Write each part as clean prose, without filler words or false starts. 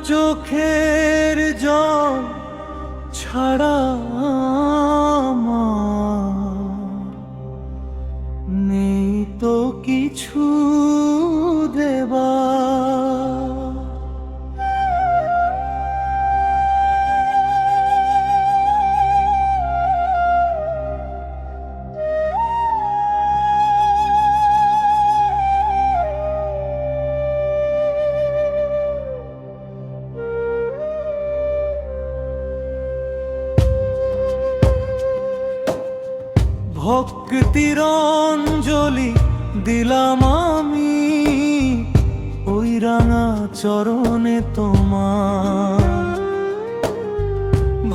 চোখের জল ছাড়া আমার নেই তো কিছু দেবা। ভক্তির অঞ্জলি দিলাম আমি ওই রাঙা চরণে তোমার।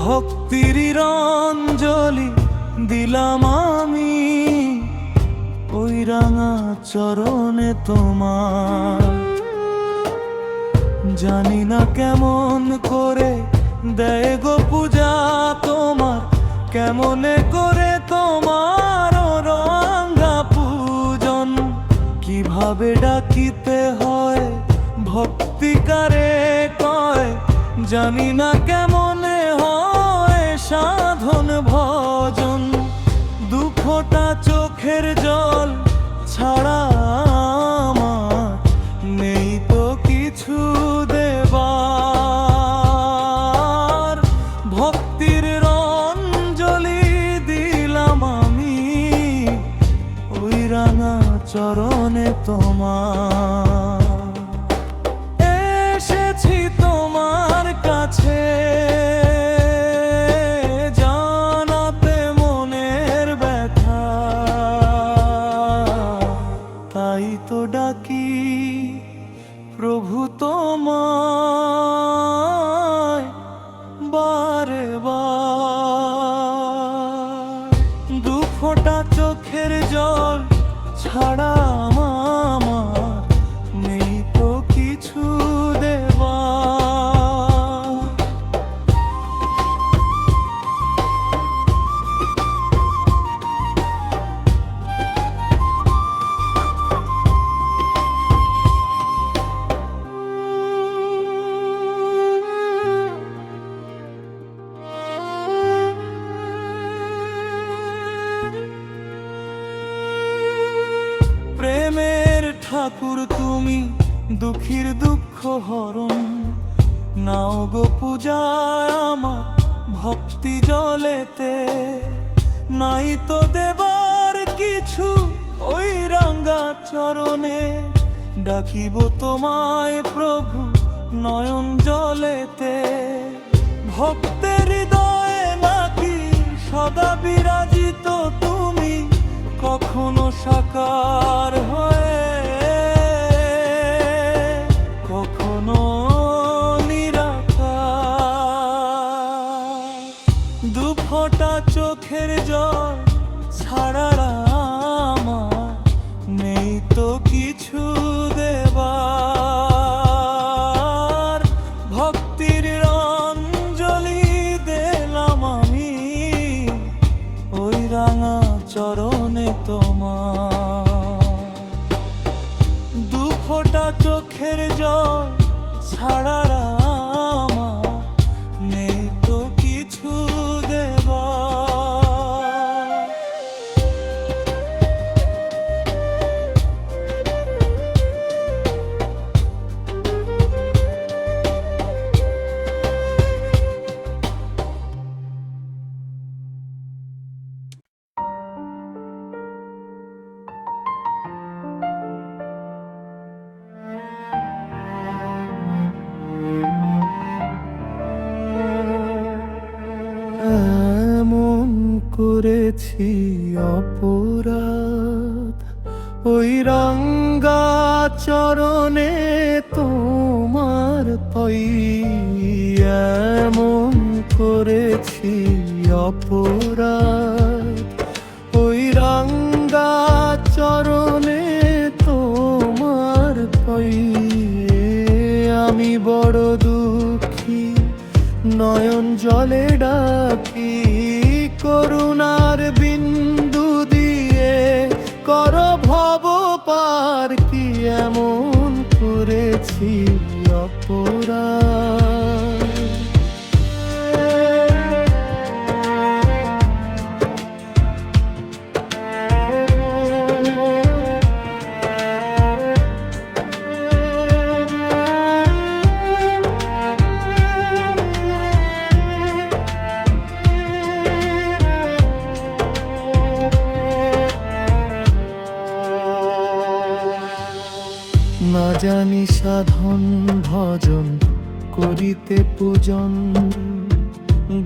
ভক্তির অঞ্জলি দিলাম আমি ওই রাঙা চরণে তোমার। জানি না কেমন করে দেয় গো পূজা তোমার, কেমনে করে তোমার রাঙা পূজন, কিভাবে ডাকিতে হয় ভক্তি কারে কয়, জানি না কেমনে হয় সাধন ভজন। দুঃখটা চোখের জল ছাড়া আমার নেই তো কিছু দেবার। ভক্তির অঞ্জলি দিলাম আমি ওই রাঙা চরণে তোমার। এসেছি তোমার কাছে জানাতে মনের ব্যথা, তাই তো ডাকি প্রভু তোমায় বারে বার। দু ফোঁটা চোখের জল ছাড়া আমার নেই তো কিছু দেবা। প্রেমের ঠাকুর তুমি দুঃখীর দুঃখ হরণ, নাও গো পূজায় আমার ভক্তি জলেতে। নাই তো দেবার কিছু ওই রাঙা চরণে, ডাকিব তোমায় প্রভু নয়ন জলেতে। ভক্তের হৃদয়ে নাকি সদা বিরাজিত তুমি, কখনো সাকার হয়ে কখনো নিরাকার। দু ফোঁটা চোখের জল ছাড়া আমার নেই তো কিছু দেবার। ভক্তির অঞ্জলি দিলাম আমি ওই রাঙা চরণে তোমার। দু ফোঁটা চোখের জল ছাড়া আমার নেই তো কিছু দেবা। করেছি অপরাধ ওই রাঙা চরণে তোমার তৈ, এমন করেছি অপরাধ ওই রাঙা চরণে তোমার তৈ। আমি বড় দুঃখী নয়ন জলে ডাকি, করুণার বিন্দু দিয়ে কর ভব পার। কি এমন করেছি অপরাধ। জানি সাধন ভজন করিতে পূজন,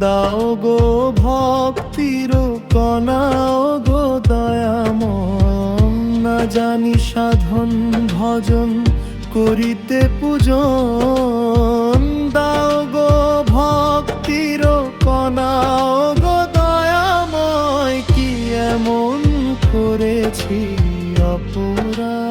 দাও গো ভক্তির কণাও গো দয়াময়। না জানি সাধন ভজন করিতে পূজন, দাও গো ভক্তির কণাও গো দয়াময়। কি এমন করেছি অপরাধ,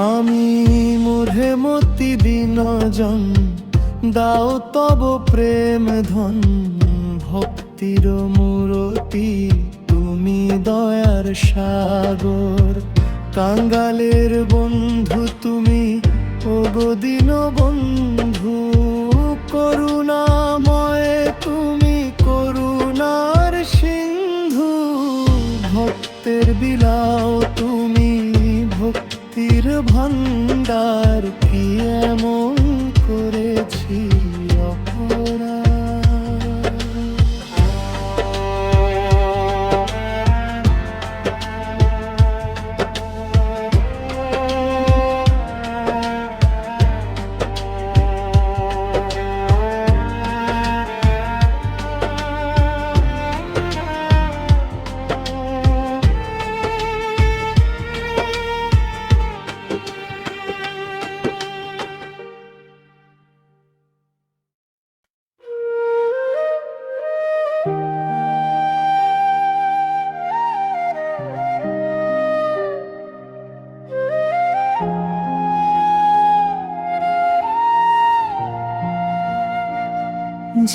আমি মূঢ়ে মতি বিনজন, দাও তব প্রেম ধন। ভক্তির মূরতি তুমি দয়ার সাগর, কাঙ্গালের বন্ধু তুমি ওগো দীন বন্ধু। করুণাময় তুমি করুণার সিন্ধু, ভক্তের বিলাও তুমি ভক্তির ভান্ডার। কি এমন করেছি অপরাধ,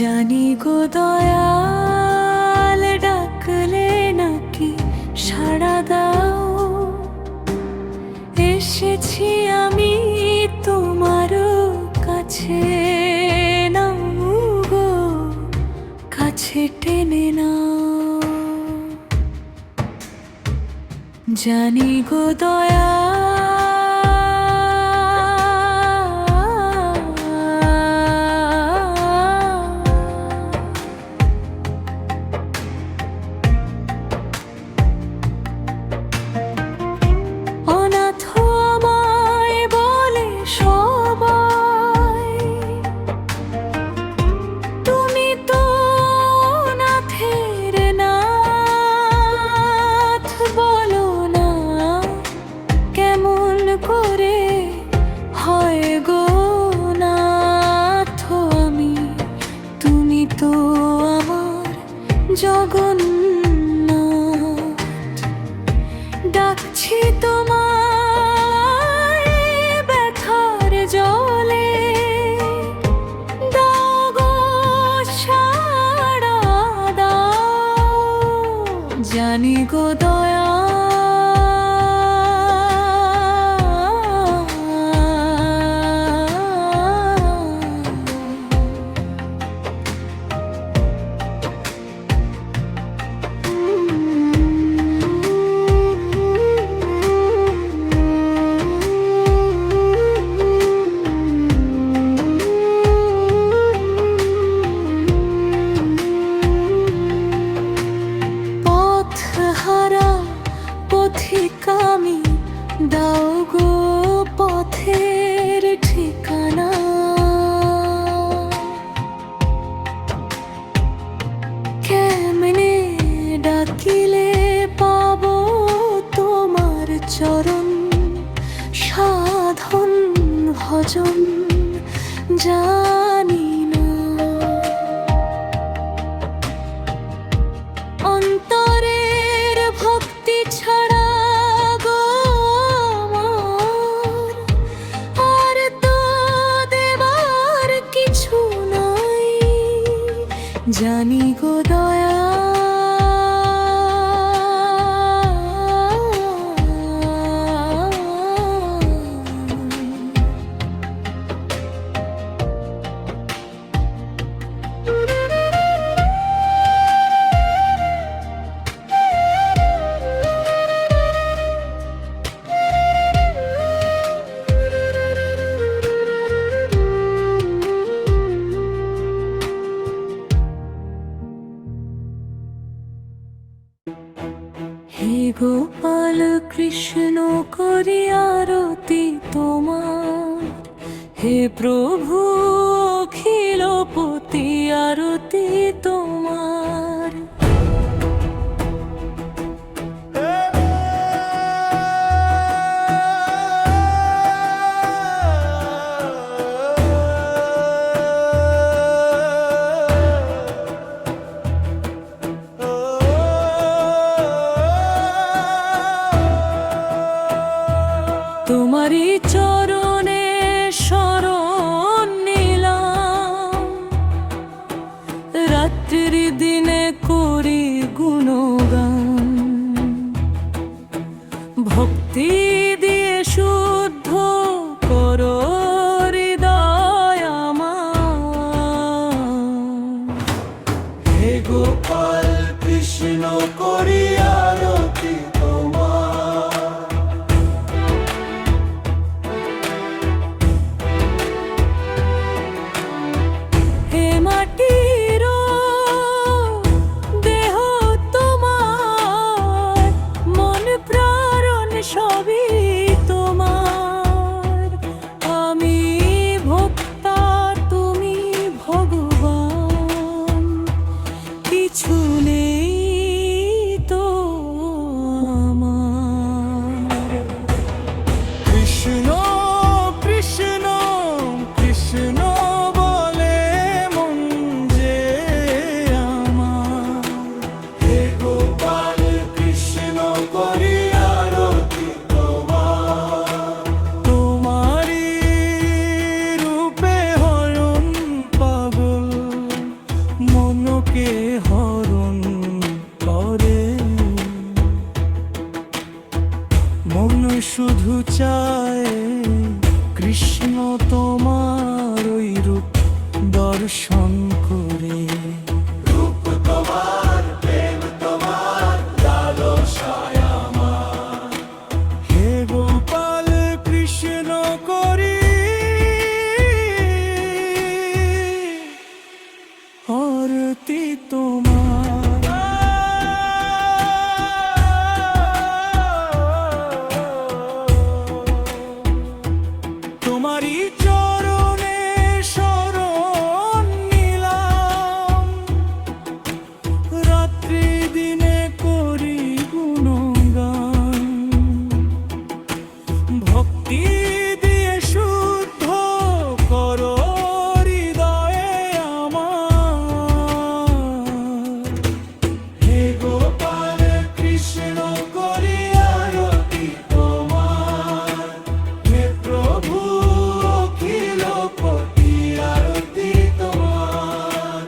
জানি গো দয়াল, ডাকলে নাকি সাড়া দাও। এসেছি আমি তোমার কাছে, নাও গো কাছে টেনে নাও। জানি গো দয়াল, জগন্নাথ ডাকছি তোমায় ব্যথার জলে, দাও গো সাড়া দাও। জানি গো দয়া, আমি দাও গো পথের ঠিকানা। কেমনে ডাকিলে পাবো তোমার চরণ, সাধন ভজন জানি না। অন্তরের ভক্তি ছাড়া জানি গো দয়া, গোপাল কৃষ্ণ করি আরতি তোমার, হে প্রভু অখিলপতি আরতি তোমার। তোমারই চরণে শরণ নিলাম, রাত্রির দিনে করি গুণগান। ভক্তি দিয়ে শুদ্ধ করো হৃদয় আমার। হে গোপাল কৃষ্ণ করি আরতি তোমার। হে মাটির দেহ তোমার, মন প্রাণ সবই তোমার। আমি ভোক্তা তুমি ভগবান, কিছু নেই তো আমার। কৃষ্ণ কৃষ্ণ কৃষ্ণ বলে মন যে আমার। হে গোপাল কৃষ্ণ করি আরতি তোমার। তোমারি রূপে হরণ পাগল মনকে হরণ করে। মন শুধু চায় কৃষ্ণ তোমার ওই রূপ দর্শন করে। রূপ তোমার প্রেম তোমার লালসায় আমার। হে গোপাল কৃষ্ণ করি আরতি তোমার। তোমারই চরণে শরণ নিলাম, রাত্রি দিনে করি গুণগান। ভক্তি দিয়ে শুদ্ধ করো হৃদয়ে আমার। হে গোপাল কৃষ্ণ করি আরতি তোমার। হে প্রভু অখিলপতি আরতি তোমার।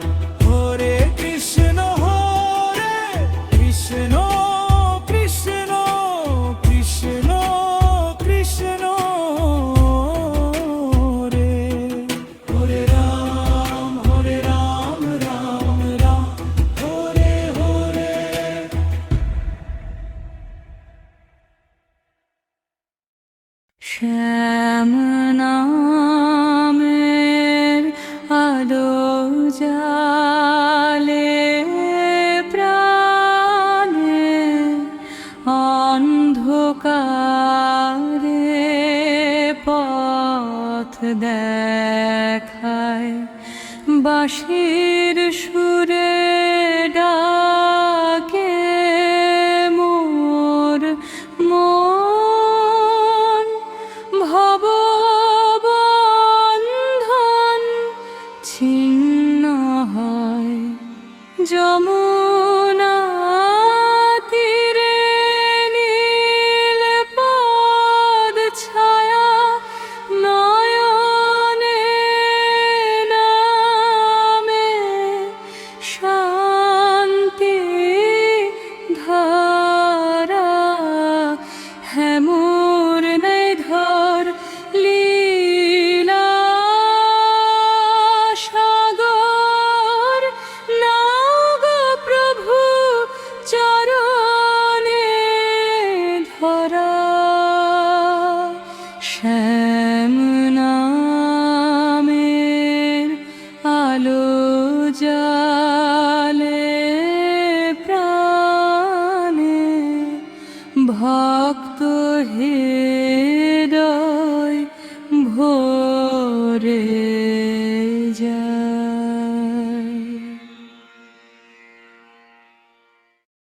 হরে কৃষ্ণ কৃষ্ণ কৃষ্ণ কৃষ্ণ কৃষ্ণ রে। হরে রাম রাম রাম হরে হরে। শ্যাম নামের আলো জালে প্রাণে, অন্ধকারে পথ দেখায়, বাঁশির সুরে ডাকে মোর মন। ভববন্ধন ছিন্ন হয় যমুনা তীরে, নীল পদ ছায়া নয়নে নামে, শান্তি ধারা হেমুর নেই ধর লীলা সাগর। নাও গো প্রভু চরণে ধরা, শ্যাম নামের আলো জালে প্রাণে ভা ভক্ত হৃদয় ভরে